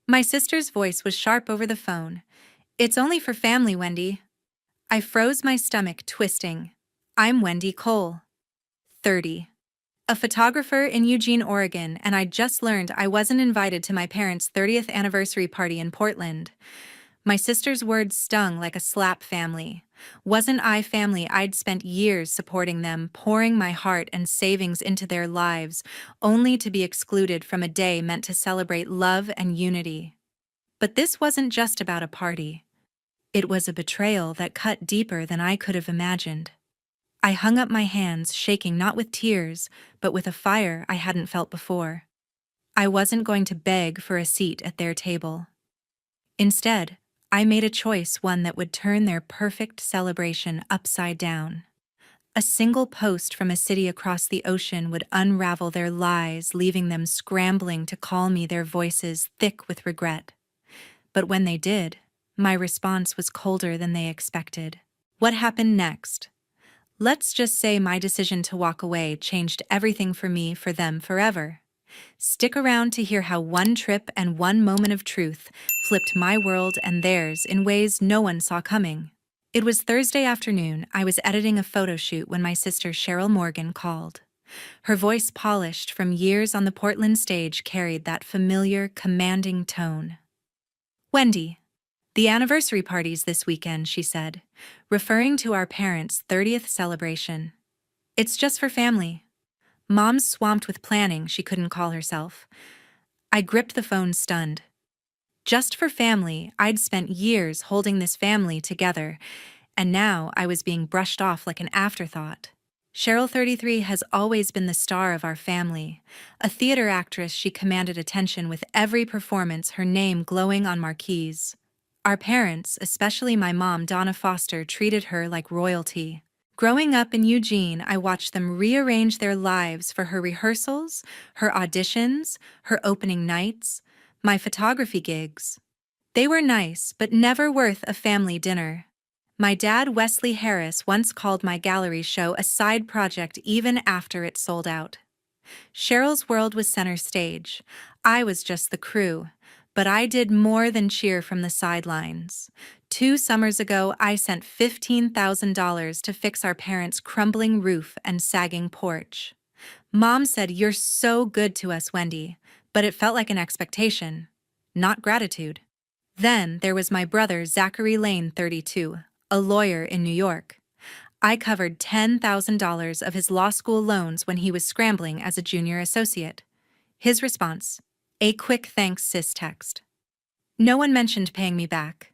My sister's voice was sharp over the phone. It's only for family, Wendy. I froze, my stomach twisting. I'm Wendy Cole, 30. A photographer in Eugene, Oregon, and I'd just learned I wasn't invited to my parents' 30th anniversary party in Portland. My sister's words stung like a slap. Family. Wasn't I family? I'd spent years supporting them, pouring my heart and savings into their lives, only to be excluded from a day meant to celebrate love and unity. But this wasn't just about a party. It was a betrayal that cut deeper than I could have imagined. I hung up my hands, shaking not with tears, but with a fire I hadn't felt before. I wasn't going to beg for a seat at their table. Instead, I made a choice, one that would turn their perfect celebration upside down. A single post from a city across the ocean would unravel their lies, leaving them scrambling to call me, their voices thick with regret. But when they did, my response was colder than they expected. What happened next? Let's just say my decision to walk away changed everything for me, for them, forever. Stick around to hear how one trip and one moment of truth flipped my world and theirs in ways no one saw coming. It was Thursday afternoon. I was editing a photo shoot when my sister Cheryl Morgan called. Her voice, polished from years on the Portland stage, carried that familiar, commanding tone. Wendy, the anniversary party's this weekend, she said, referring to our parents' 30th celebration. It's just for family. Mom's swamped with planning, she couldn't call herself. I gripped the phone, stunned. Just for family. I'd spent years holding this family together, and now I was being brushed off like an afterthought. Cheryl, 33, has always been the star of our family. A theater actress, she commanded attention with every performance, her name glowing on marquees. Our parents, especially my mom, Donna Foster, treated her like royalty. Growing up in Eugene, I watched them rearrange their lives for her rehearsals, her auditions, her opening nights, my photography gigs. They were nice, but never worth a family dinner. My dad, Wesley Harris, once called my gallery show a side project even after it sold out. Cheryl's world was center stage. I was just the crew, but I did more than cheer from the sidelines. 2 summers ago, I sent $15,000 to fix our parents' crumbling roof and sagging porch. Mom said, "You're so good to us, Wendy," but it felt like an expectation, not gratitude. Then there was my brother, Zachary Lane, 32, a lawyer in New York. I covered $10,000 of his law school loans when he was scrambling as a junior associate. His response: a quick thanks, sis text. No one mentioned paying me back.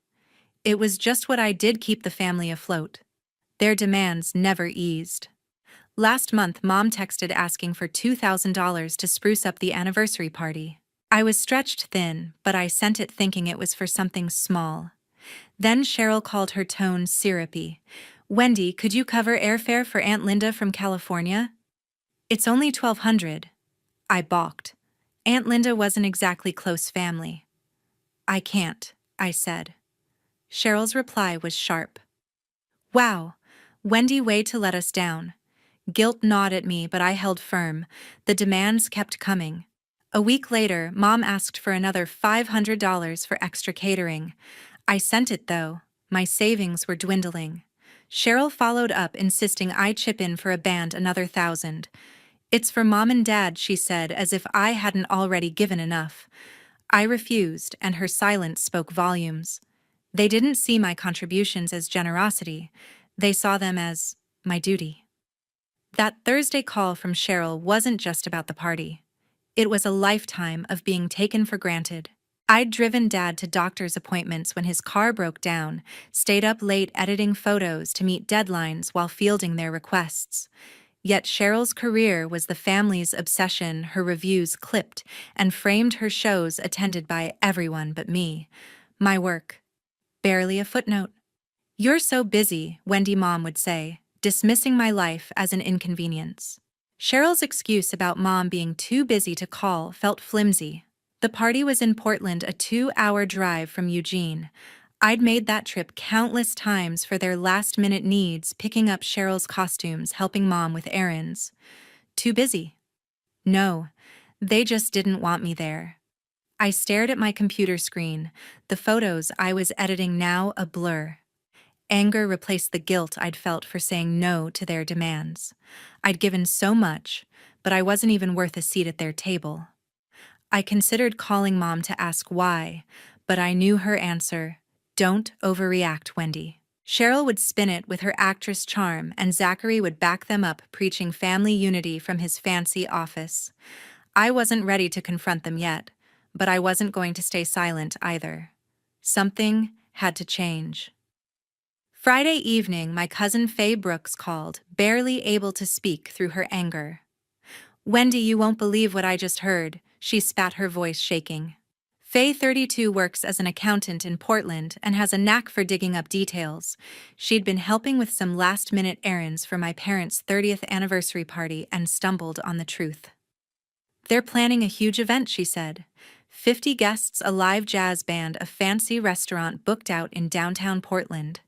It was just what I did, keep the family afloat. Their demands never eased. Last month, Mom texted asking for $2,000 to spruce up the anniversary party. I was stretched thin, but I sent it thinking it was for something small. Then Cheryl called, her tone syrupy. "Wendy, could you cover airfare for Aunt Linda from California?" "It's only $1,200. I balked. Aunt Linda wasn't exactly close family. "I can't," I said. Cheryl's reply was sharp. "Wow, Wendy, way to let us down." Guilt gnawed at me, but I held firm. The demands kept coming. A week later, Mom asked for another $500 for extra catering. I sent it, though. My savings were dwindling. Cheryl followed up, insisting I chip in for a band, another $1,000. "It's for Mom and Dad," she said, as if I hadn't already given enough. I refused, and her silence spoke volumes. They didn't see my contributions as generosity. They saw them as my duty. That Thursday call from Cheryl wasn't just about the party. It was a lifetime of being taken for granted. I'd driven Dad to doctor's appointments when his car broke down, stayed up late editing photos to meet deadlines while fielding their requests. Yet Cheryl's career was the family's obsession, her reviews clipped and framed, her shows attended by everyone but me. My work, barely a footnote. "You're so busy," Wendy, Mom would say, dismissing my life as an inconvenience. Cheryl's excuse about Mom being too busy to call felt flimsy. The party was in Portland, a 2-hour drive from Eugene. I'd made that trip countless times for their last-minute needs, picking up Cheryl's costumes, helping Mom with errands. Too busy? No, they just didn't want me there. I stared at my computer screen, the photos I was editing now a blur. Anger replaced the guilt I'd felt for saying no to their demands. I'd given so much, but I wasn't even worth a seat at their table. I considered calling Mom to ask why, but I knew her answer: don't overreact, Wendy. Cheryl would spin it with her actress charm, and Zachary would back them up, preaching family unity from his fancy office. I wasn't ready to confront them yet, but I wasn't going to stay silent either. Something had to change. Friday evening, my cousin Faye Brooks called, barely able to speak through her anger. "Wendy, you won't believe what I just heard," she spat, her voice shaking. Faye, 32, works as an accountant in Portland and has a knack for digging up details. She'd been helping with some last-minute errands for my parents' 30th anniversary party and stumbled on the truth. "They're planning a huge event," she said. 50 guests, a live jazz band, a fancy restaurant booked out in downtown Portland.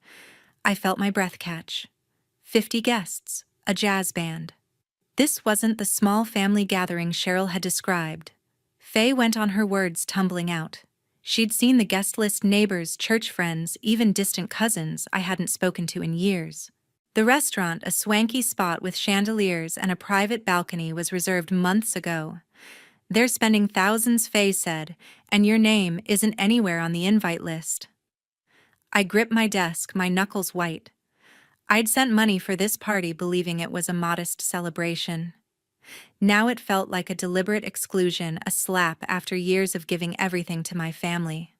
I felt my breath catch. 50 guests, a jazz band. This wasn't the small family gathering Cheryl had described. Faye went on, her words tumbling out. She'd seen the guest list: neighbors, church friends, even distant cousins I hadn't spoken to in years. The restaurant, a swanky spot with chandeliers and a private balcony, was reserved months ago. "They're spending thousands," Faye said, "and your name isn't anywhere on the invite list." I gripped my desk, my knuckles white. I'd sent money for this party believing it was a modest celebration. Now it felt like a deliberate exclusion, a slap after years of giving everything to my family.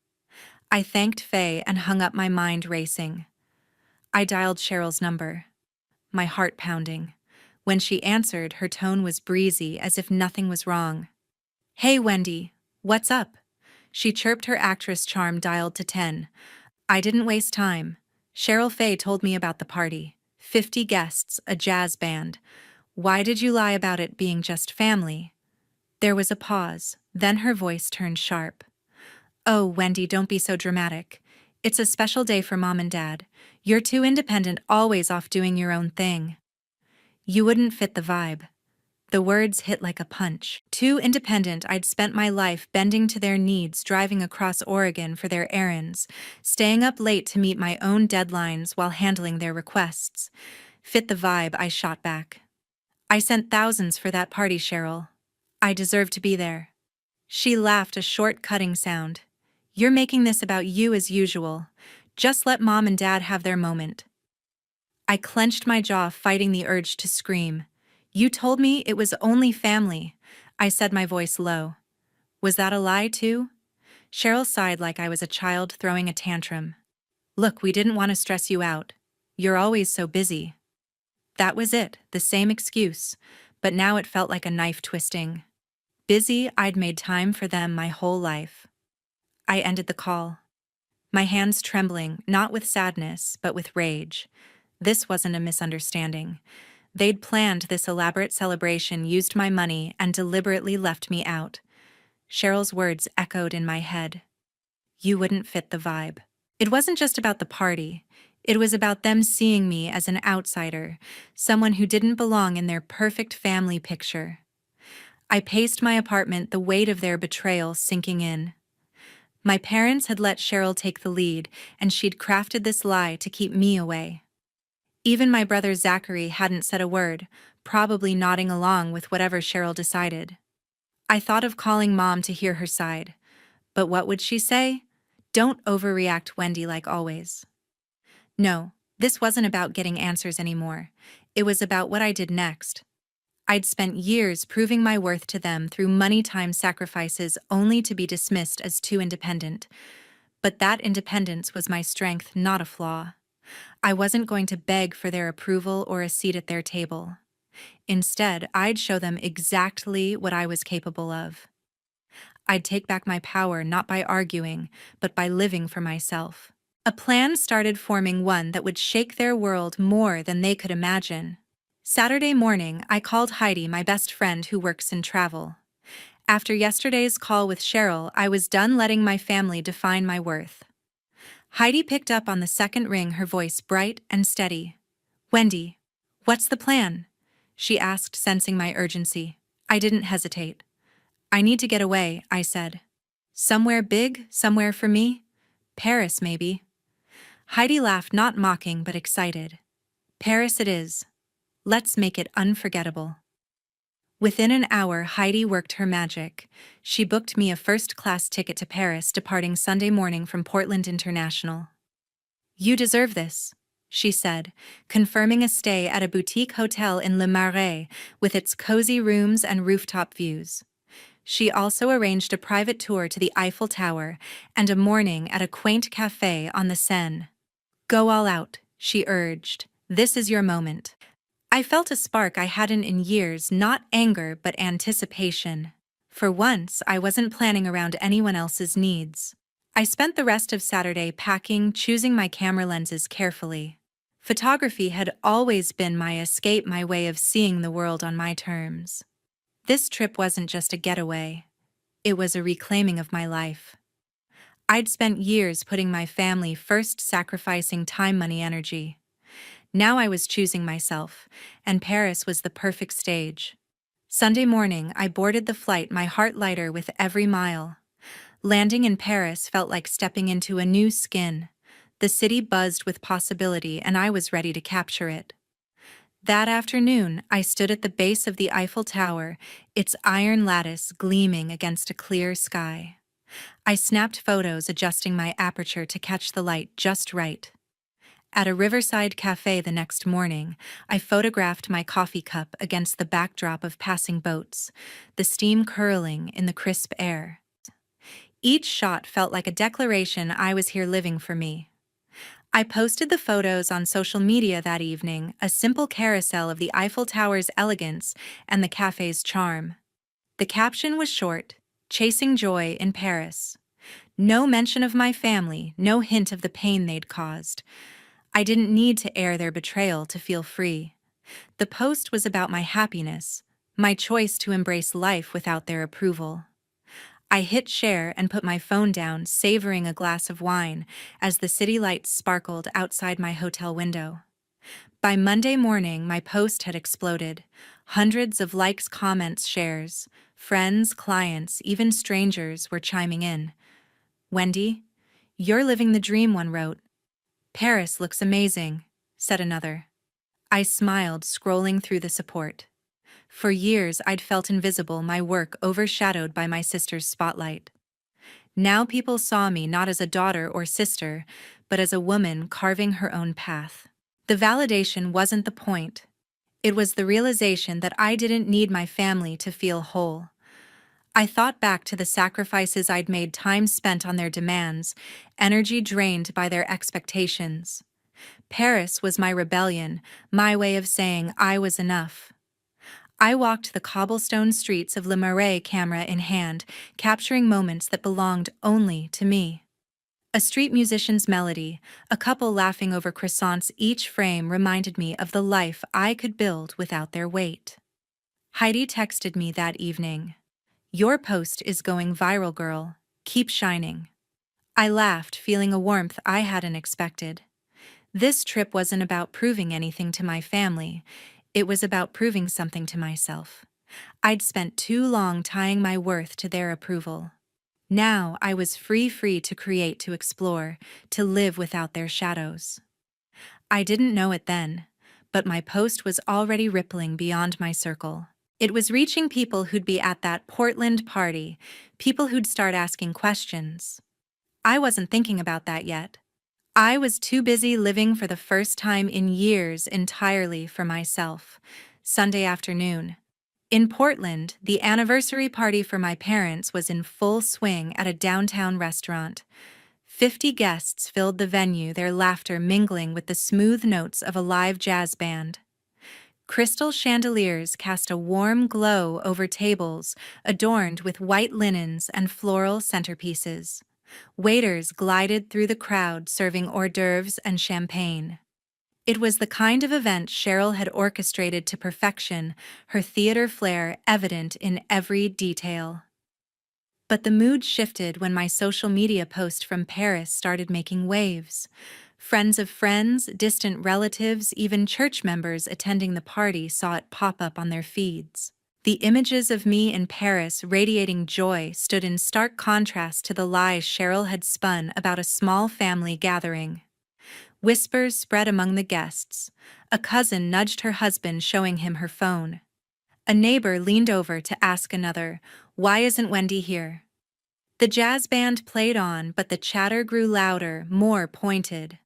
I thanked Faye and hung up, my mind racing. I dialed Cheryl's number, my heart pounding. When she answered, her tone was breezy, as if nothing was wrong. "Hey, Wendy, what's up?" she chirped, her actress charm dialed to 10. I didn't waste time. "Cheryl, Faye told me about the party. 50 guests, a jazz band. Why did you lie about it being just family?" There was a pause, then her voice turned sharp. "Oh, Wendy, don't be so dramatic. It's a special day for Mom and Dad. You're too independent, always off doing your own thing. You wouldn't fit the vibe." The words hit like a punch. Too independent. I'd spent my life bending to their needs, driving across Oregon for their errands, staying up late to meet my own deadlines while handling their requests. "Fit the vibe," I shot back. "I sent thousands for that party, Cheryl. I deserve to be there." She laughed, a short, cutting sound. "You're making this about you as usual. Just let Mom and Dad have their moment." I clenched my jaw, fighting the urge to scream. "You told me it was only family," I said, my voice low. "Was that a lie, too?" Cheryl sighed like I was a child throwing a tantrum. "Look, we didn't want to stress you out. You're always so busy." That was it, the same excuse, but now it felt like a knife twisting. Busy, I'd made time for them my whole life. I ended the call, my hands trembling, not with sadness, but with rage. This wasn't a misunderstanding. They'd planned this elaborate celebration, used my money, and deliberately left me out. Cheryl's words echoed in my head. "You wouldn't fit the vibe." It wasn't just about the party. It was about them seeing me as an outsider, someone who didn't belong in their perfect family picture. I paced my apartment, the weight of their betrayal sinking in. My parents had let Cheryl take the lead, and she'd crafted this lie to keep me away. Even my brother Zachary hadn't said a word, probably nodding along with whatever Cheryl decided. I thought of calling Mom to hear her side. But what would she say? "Don't overreact, Wendy," like always. No, this wasn't about getting answers anymore. It was about what I did next. I'd spent years proving my worth to them through money-time sacrifices, only to be dismissed as too independent. But that independence was my strength, not a flaw. I wasn't going to beg for their approval or a seat at their table. Instead, I'd show them exactly what I was capable of. I'd take back my power, not by arguing, but by living for myself. A plan started forming, one that would shake their world more than they could imagine. Saturday morning, I called Heidi, my best friend who works in travel. After yesterday's call with Cheryl, I was done letting my family define my worth. Heidi picked up on the second ring, her voice bright and steady. "Wendy, what's the plan?" she asked, sensing my urgency. I didn't hesitate. "I need to get away," I said. Somewhere big, somewhere for me? Paris, maybe. Heidi laughed, not mocking but excited. Paris it is. Let's make it unforgettable. Within an hour, Heidi worked her magic. She booked me a first-class ticket to Paris, departing Sunday morning from Portland International. You deserve this, she said, confirming a stay at a boutique hotel in Le Marais with its cozy rooms and rooftop views. She also arranged a private tour to the Eiffel Tower and a morning at a quaint café on the Seine. Go all out, she urged. This is your moment. I felt a spark I hadn't in years, not anger but anticipation. For once, I wasn't planning around anyone else's needs. I spent the rest of Saturday packing, choosing my camera lenses carefully. Photography had always been my escape, my way of seeing the world on my terms. This trip wasn't just a getaway. It was a reclaiming of my life. I'd spent years putting my family first, sacrificing time, money, energy. Now I was choosing myself, and Paris was the perfect stage. Sunday morning, I boarded the flight, my heart lighter with every mile. Landing in Paris felt like stepping into a new skin. The city buzzed with possibility, and I was ready to capture it. That afternoon, I stood at the base of the Eiffel Tower, its iron lattice gleaming against a clear sky. I snapped photos, adjusting my aperture to catch the light just right. At a riverside cafe the next morning, I photographed my coffee cup against the backdrop of passing boats, the steam curling in the crisp air. Each shot felt like a declaration I was here living for me. I posted the photos on social media that evening, a simple carousel of the Eiffel Tower's elegance and the cafe's charm. The caption was short, "Chasing joy in Paris." No mention of my family, no hint of the pain they'd caused. I didn't need to air their betrayal to feel free. The post was about my happiness, my choice to embrace life without their approval. I hit share and put my phone down, savoring a glass of wine as the city lights sparkled outside my hotel window. By Monday morning, my post had exploded. Hundreds of likes, comments, shares. Friends, clients, even strangers were chiming in. "Wendy, you're living the dream," one wrote. "Paris looks amazing," said another. I smiled, scrolling through the support. For years, I'd felt invisible, my work overshadowed by my sister's spotlight. Now people saw me not as a daughter or sister, but as a woman carving her own path. The validation wasn't the point. It was the realization that I didn't need my family to feel whole. I thought back to the sacrifices I'd made, time spent on their demands, energy drained by their expectations. Paris was my rebellion, my way of saying I was enough. I walked the cobblestone streets of Le Marais, camera in hand, capturing moments that belonged only to me. A street musician's melody, a couple laughing over croissants, each frame reminded me of the life I could build without their weight. Heidi texted me that evening. "Your post is going viral, girl. Keep shining." I laughed, feeling a warmth I hadn't expected. This trip wasn't about proving anything to my family. It was about proving something to myself. I'd spent too long tying my worth to their approval. Now I was free to create, to explore, to live without their shadows. I didn't know it then, but my post was already rippling beyond my circle. It was reaching people who'd be at that Portland party, people who'd start asking questions. I wasn't thinking about that yet. I was too busy living for the first time in years entirely for myself. Sunday afternoon. In Portland, the anniversary party for my parents was in full swing at a downtown restaurant. 50 guests filled the venue, their laughter mingling with the smooth notes of a live jazz band. Crystal chandeliers cast a warm glow over tables adorned with white linens and floral centerpieces. Waiters glided through the crowd serving hors d'oeuvres and champagne. It was the kind of event Cheryl had orchestrated to perfection, her theater flair evident in every detail. But the mood shifted when my social media post from Paris started making waves. Friends of friends, distant relatives, even church members attending the party saw it pop up on their feeds. The images of me in Paris radiating joy stood in stark contrast to the lies Cheryl had spun about a small family gathering. Whispers spread among the guests. A cousin nudged her husband, showing him her phone. A neighbor leaned over to ask another, "Why isn't Wendy here?" The jazz band played on, but the chatter grew louder, more pointed.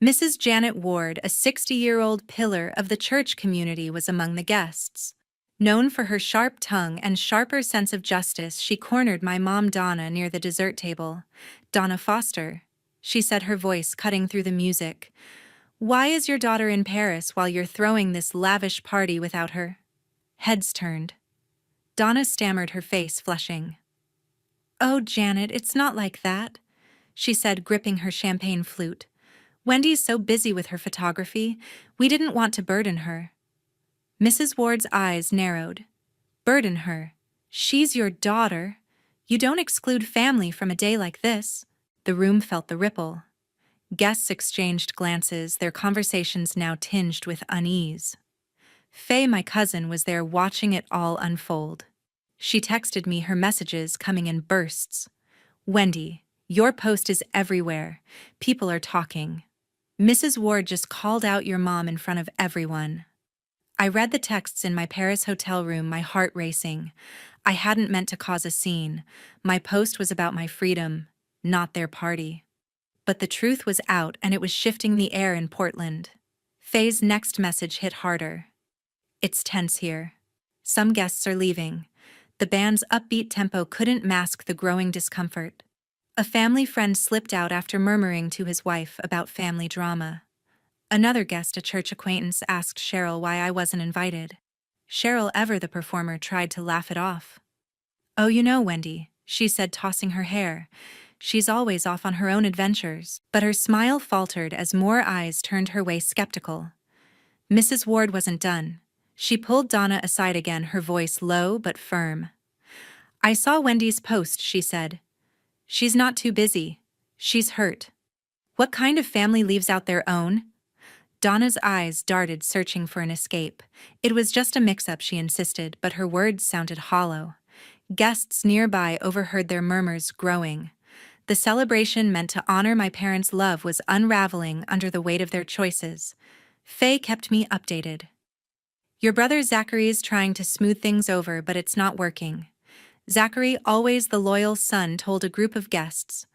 Mrs. Janet Ward, a 60-year-old pillar of the church community, was among the guests. Known for her sharp tongue and sharper sense of justice, she cornered my mom Donna near the dessert table. "Donna Foster," she said, her voice cutting through the music. "Why is your daughter in Paris while you're throwing this lavish party without her?" Heads turned. Donna stammered, her face flushing. "Oh, Janet, it's not like that," she said, gripping her champagne flute. "Wendy's so busy with her photography, we didn't want to burden her." Mrs. Ward's eyes narrowed. "Burden her? She's your daughter. You don't exclude family from a day like this." The room felt the ripple. Guests exchanged glances, their conversations now tinged with unease. Faye, my cousin, was there watching it all unfold. She texted me, her messages coming in bursts. "Wendy, your post is everywhere. People are talking. Mrs. Ward just called out your mom in front of everyone." I read the texts in my Paris hotel room, my heart racing. I hadn't meant to cause a scene. My post was about my freedom, not their party. But the truth was out, and it was shifting the air in Portland. Faye's next message hit harder. "It's tense here. Some guests are leaving." The band's upbeat tempo couldn't mask the growing discomfort. A family friend slipped out after murmuring to his wife about family drama. Another guest, a church acquaintance, asked Cheryl why I wasn't invited. Cheryl, ever the performer, tried to laugh it off. "Oh, you know Wendy," she said, tossing her hair. "She's always off on her own adventures." But her smile faltered as more eyes turned her way, skeptical. Mrs. Ward wasn't done. She pulled Donna aside again, her voice low but firm. "I saw Wendy's post," she said. "She's not too busy. She's hurt." "What kind of family leaves out their own?" Donna's eyes darted, searching for an escape. "It was just a mix-up," she insisted, but her words sounded hollow. Guests nearby overheard their murmurs growing. The celebration meant to honor my parents' love was unraveling under the weight of their choices. Faye kept me updated. "Your brother Zachary's trying to smooth things over, but it's not working." Zachary, always the loyal son, told a group of guests.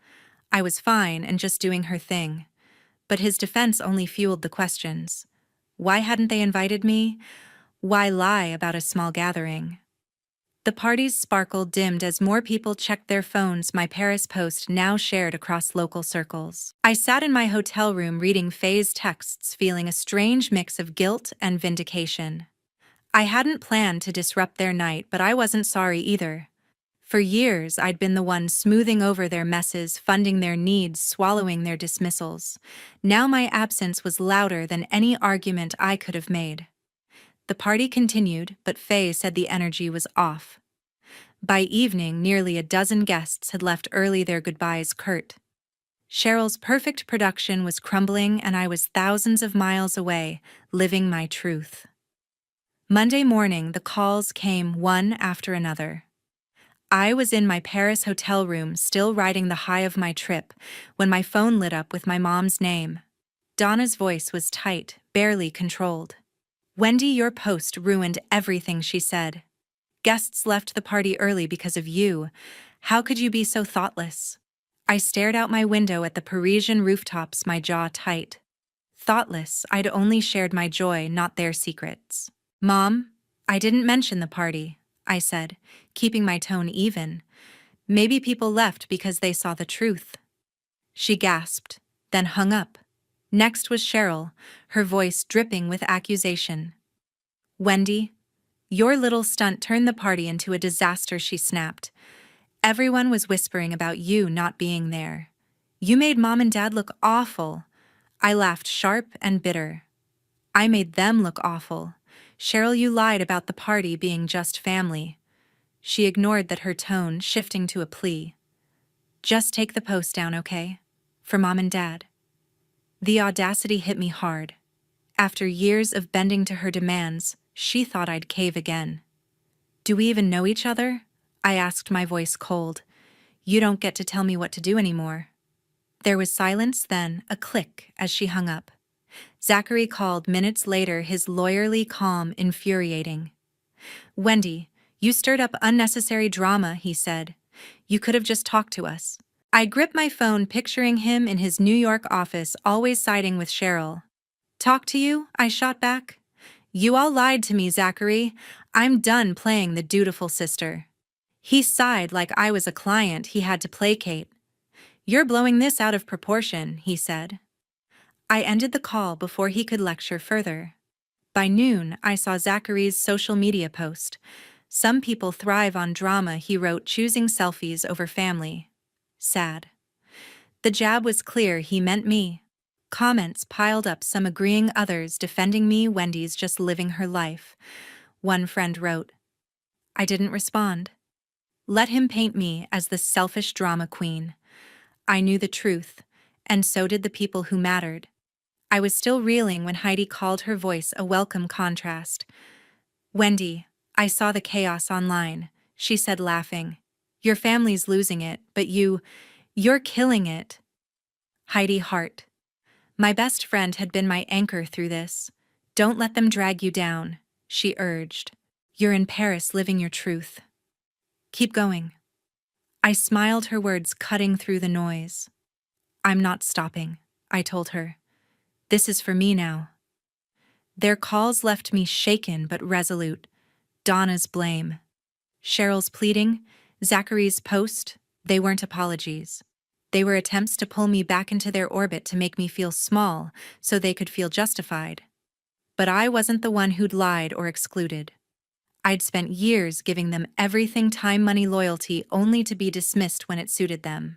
I was fine and just doing her thing. But his defense only fueled the questions. Why hadn't they invited me? Why lie about a small gathering? The party's sparkle dimmed as more people checked their phones, my Paris post now shared across local circles. I sat in my hotel room reading Faye's texts, feeling a strange mix of guilt and vindication. I hadn't planned to disrupt their night, but I wasn't sorry either. For years, I'd been the one smoothing over their messes, funding their needs, swallowing their dismissals. Now my absence was louder than any argument I could have made. The party continued, but Faye said the energy was off. By evening, nearly a dozen guests had left early, their goodbyes curt. Cheryl's perfect production was crumbling, and I was thousands of miles away, living my truth. Monday morning, the calls came one after another. I was in my Paris hotel room, still riding the high of my trip, when my phone lit up with my mom's name. Donna's voice was tight, barely controlled. "Wendy, your post ruined everything," she said. "Guests left the party early because of you. How could you be so thoughtless?" I stared out my window at the Parisian rooftops, my jaw tight. Thoughtless, I'd only shared my joy, not their secrets. "Mom, I didn't mention the party," I said, keeping my tone even. "Maybe people left because they saw the truth." She gasped, then hung up. Next was Cheryl, her voice dripping with accusation. "Wendy, your little stunt turned the party into a disaster," she snapped. "Everyone was whispering about you not being there. You made Mom and Dad look awful." I laughed, sharp and bitter. "I made them look awful. Cheryl, you lied about the party being just family." She ignored that, her tone shifting to a plea. "Just take the post down, okay? For Mom and Dad." The audacity hit me hard. After years of bending to her demands, she thought I'd cave again. Do we even know each other? I asked, my voice cold. You don't get to tell me what to do anymore. There was silence, then a click as she hung up. Zachary called minutes later, his lawyerly calm infuriating. Wendy, you stirred up unnecessary drama, he said. You could have just talked to us. I gripped my phone, picturing him in his New York office, always siding with Cheryl. Talk to you? I shot back. You all lied to me, Zachary. I'm done playing the dutiful sister. He sighed like I was a client he had to placate. You're blowing this out of proportion, he said. I ended the call before he could lecture further. By noon, I saw Zachary's social media post. Some people thrive on drama, he wrote, choosing selfies over family. Sad. The jab was clear, he meant me. Comments piled up, some agreeing, others defending me. Wendy's just living her life. One friend wrote. I didn't respond. Let him paint me as the selfish drama queen. I knew the truth, and so did the people who mattered. I was still reeling when Heidi called, her voice a welcome contrast. Wendy, I saw the chaos online, she said, laughing. Your family's losing it, but you're killing it. Heidi Hart. My best friend had been my anchor through this. Don't let them drag you down, she urged. You're in Paris living your truth. Keep going. I smiled, her words cutting through the noise. I'm not stopping, I told her. This is for me now. Their calls left me shaken but resolute. Donna's blame, Cheryl's pleading, Zachary's post, they weren't apologies. They were attempts to pull me back into their orbit, to make me feel small so they could feel justified. But I wasn't the one who'd lied or excluded. I'd spent years giving them everything, time, money, loyalty, only to be dismissed when it suited them.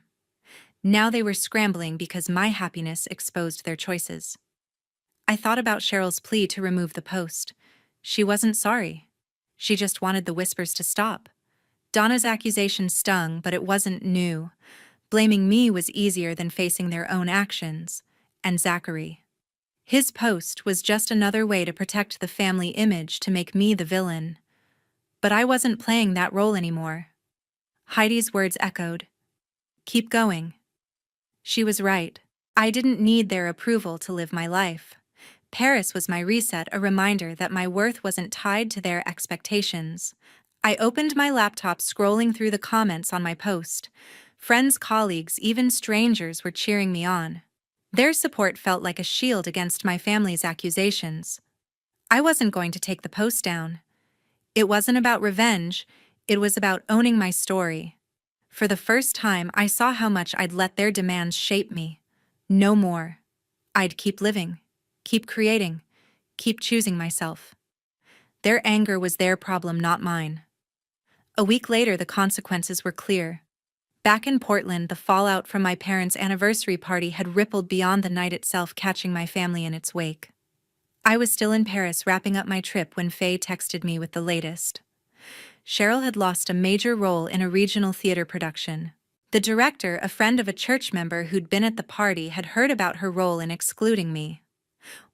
Now they were scrambling because my happiness exposed their choices. I thought about Cheryl's plea to remove the post. She wasn't sorry. She just wanted the whispers to stop. Donna's accusation stung, but it wasn't new. Blaming me was easier than facing their own actions. And Zachary. His post was just another way to protect the family image, to make me the villain. But I wasn't playing that role anymore. Heidi's words echoed. Keep going. She was right. I didn't need their approval to live my life. Paris was my reset, a reminder that my worth wasn't tied to their expectations. I opened my laptop, scrolling through the comments on my post. Friends, colleagues, even strangers were cheering me on. Their support felt like a shield against my family's accusations. I wasn't going to take the post down. It wasn't about revenge, it was about owning my story. For the first time, I saw how much I'd let their demands shape me. No more. I'd keep living, keep creating, keep choosing myself. Their anger was their problem, not mine. A week later, the consequences were clear. Back in Portland, the fallout from my parents' anniversary party had rippled beyond the night itself, catching my family in its wake. I was still in Paris, wrapping up my trip, when Faye texted me with the latest. Cheryl had lost a major role in a regional theater production. The director, a friend of a church member who'd been at the party, had heard about her role in excluding me.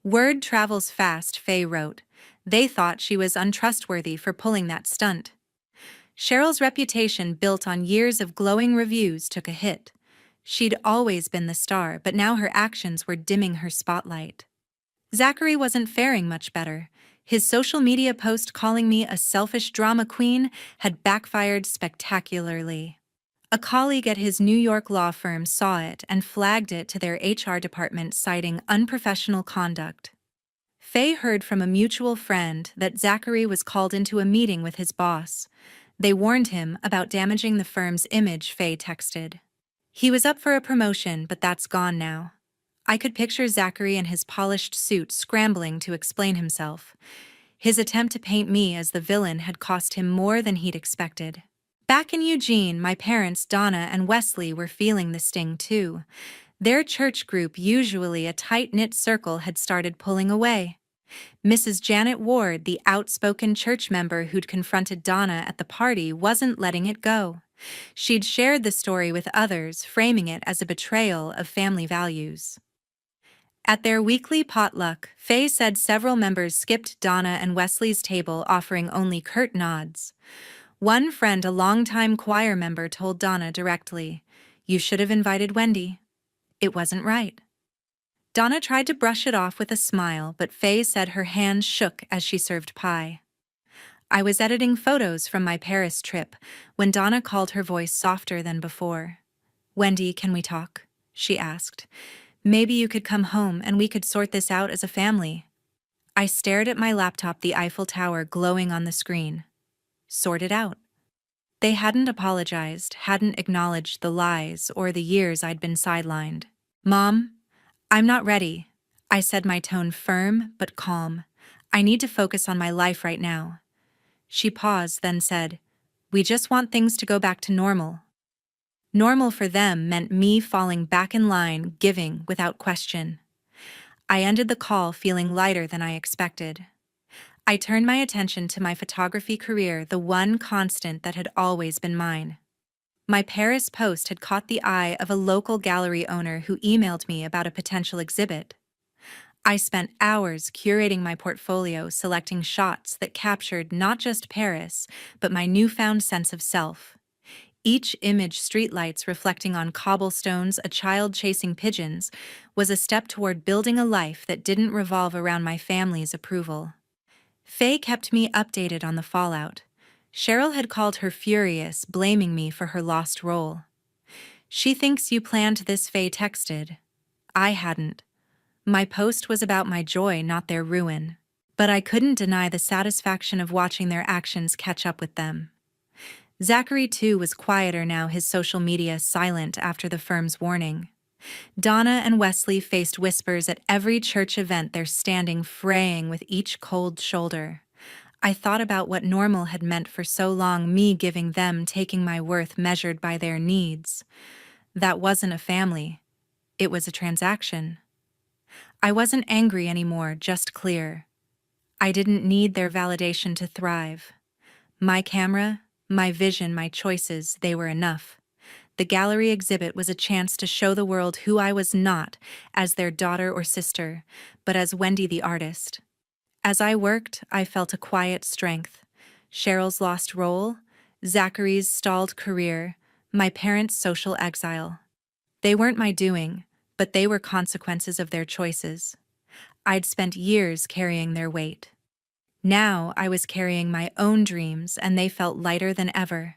Word travels fast, Faye wrote. They thought she was untrustworthy for pulling that stunt. Cheryl's reputation, built on years of glowing reviews, took a hit. She'd always been the star, but now her actions were dimming her spotlight. Zachary wasn't faring much better. His social media post calling me a selfish drama queen had backfired spectacularly. A colleague at his New York law firm saw it and flagged it to their HR department, citing unprofessional conduct. Faye heard from a mutual friend that Zachary was called into a meeting with his boss. They warned him about damaging the firm's image, Faye texted. He was up for a promotion, but that's gone now. I could picture Zachary in his polished suit, scrambling to explain himself. His attempt to paint me as the villain had cost him more than he'd expected. Back in Eugene, my parents, Donna and Wesley, were feeling the sting too. Their church group, usually a tight-knit circle, had started pulling away. Mrs. Janet Ward, the outspoken church member who'd confronted Donna at the party, wasn't letting it go. She'd shared the story with others, framing it as a betrayal of family values. At their weekly potluck, Faye said several members skipped Donna and Wesley's table, offering only curt nods. One friend, a longtime choir member, told Donna directly, "You should have invited Wendy. It wasn't right." Donna tried to brush it off with a smile, but Faye said her hands shook as she served pie. I was editing photos from my Paris trip when Donna called, her voice softer than before. "Wendy, can we talk?" she asked. "Maybe you could come home and we could sort this out as a family." I stared at my laptop, the Eiffel Tower glowing on the screen. Sort it out. They hadn't apologized, hadn't acknowledged the lies or the years I'd been sidelined. "Mom, I'm not ready," I said, my tone firm but calm. "I need to focus on my life right now." She paused, then said, "We just want things to go back to normal." Normal for them meant me falling back in line, giving without question. I ended the call feeling lighter than I expected. I turned my attention to my photography career, the one constant that had always been mine. My Paris post had caught the eye of a local gallery owner who emailed me about a potential exhibit. I spent hours curating my portfolio, selecting shots that captured not just Paris, but my newfound sense of self. Each image, streetlights reflecting on cobblestones, a child chasing pigeons, was a step toward building a life that didn't revolve around my family's approval. Faye kept me updated on the fallout. Cheryl had called her furious, blaming me for her lost role. "She thinks you planned this," Faye texted. I hadn't. My post was about my joy, not their ruin. But I couldn't deny the satisfaction of watching their actions catch up with them. Zachary, too, was quieter now, his social media silent after the firm's warning. Donna and Wesley faced whispers at every church event, their standing fraying with each cold shoulder. I thought about what normal had meant for so long, me giving them, taking my worth measured by their needs. That wasn't a family. It was a transaction. I wasn't angry anymore, just clear. I didn't need their validation to thrive. My camera, my vision, my choices, they were enough. The gallery exhibit was a chance to show the world who I was, not as their daughter or sister, but as Wendy the artist. As I worked, I felt a quiet strength. Cheryl's lost role, Zachary's stalled career, my parents' social exile. They weren't my doing, but they were consequences of their choices. I'd spent years carrying their weight. Now I was carrying my own dreams, and they felt lighter than ever.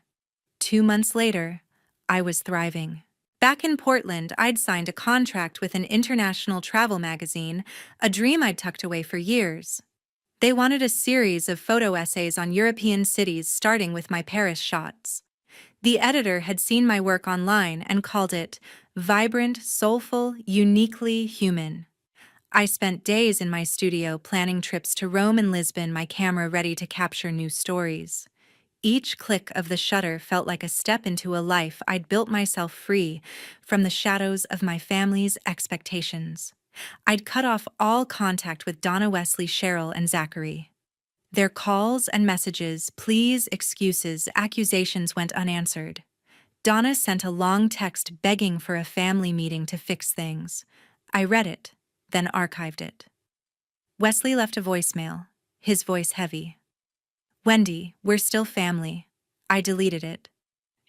2 months later, I was thriving. Back in Portland, I'd signed a contract with an international travel magazine, a dream I'd tucked away for years. They wanted a series of photo essays on European cities, starting with my Paris shots. The editor had seen my work online and called it vibrant, soulful, uniquely human. I spent days in my studio planning trips to Rome and Lisbon, my camera ready to capture new stories. Each click of the shutter felt like a step into a life I'd built myself, free from the shadows of my family's expectations. I'd cut off all contact with Donna, Wesley, Cheryl, and Zachary. Their calls and messages, pleas, excuses, accusations went unanswered. Donna sent a long text begging for a family meeting to fix things. I read it, then archived it. Wesley left a voicemail, his voice heavy. "Wendy, we're still family." I deleted it.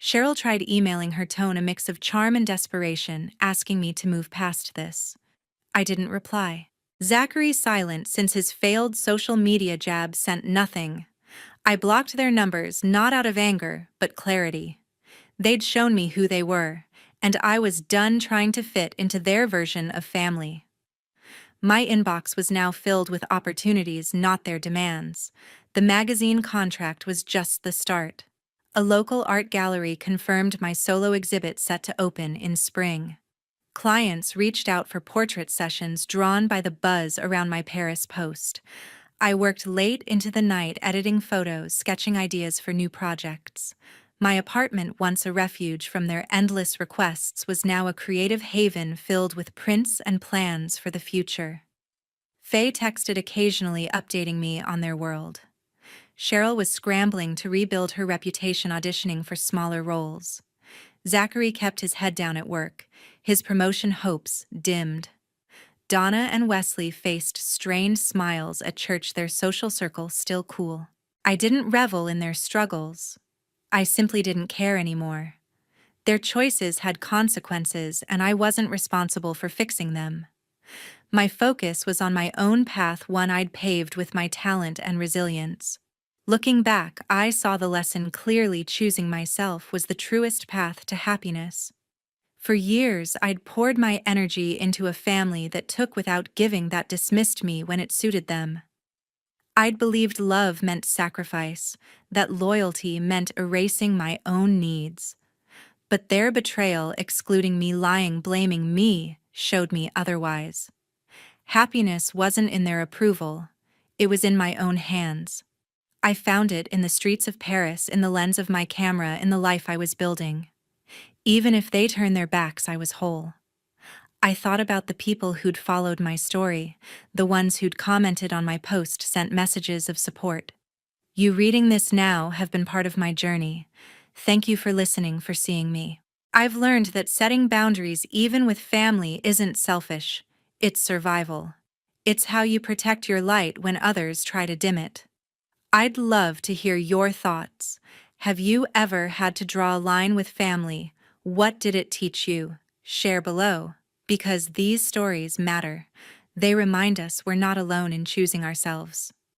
Cheryl tried emailing, her tone a mix of charm and desperation, asking me to move past this. I didn't reply. Zachary silent since his failed social media jab sent nothing. I blocked their numbers, not out of anger, but clarity. They'd shown me who they were, and I was done trying to fit into their version of family. My inbox was now filled with opportunities, not their demands. The magazine contract was just the start. A local art gallery confirmed my solo exhibit set to open in spring. Clients reached out for portrait sessions, drawn by the buzz around my Paris post. I worked late into the night editing photos, sketching ideas for new projects. My apartment, once a refuge from their endless requests, was now a creative haven filled with prints and plans for the future. Faye texted occasionally, updating me on their world. Cheryl was scrambling to rebuild her reputation, auditioning for smaller roles. Zachary kept his head down at work, his promotion hopes dimmed. Donna and Wesley faced strained smiles at church, their social circle still cool. I didn't revel in their struggles. I simply didn't care anymore. Their choices had consequences, and I wasn't responsible for fixing them. My focus was on my own path, one I'd paved with my talent and resilience. Looking back, I saw the lesson clearly: choosing myself was the truest path to happiness. For years, I'd poured my energy into a family that took without giving, that dismissed me when it suited them. I'd believed love meant sacrifice, that loyalty meant erasing my own needs. But their betrayal, excluding me, lying, blaming me, showed me otherwise. Happiness wasn't in their approval, it was in my own hands. I found it in the streets of Paris, in the lens of my camera, in the life I was building. Even if they turned their backs, I was whole. I thought about the people who'd followed my story, the ones who'd commented on my post, sent messages of support. You reading this now have been part of my journey. Thank you for listening, for seeing me. I've learned that setting boundaries, even with family, isn't selfish. It's survival. It's how you protect your light when others try to dim it. I'd love to hear your thoughts. Have you ever had to draw a line with family? What did it teach you? Share below. Because these stories matter. They remind us we're not alone in choosing ourselves.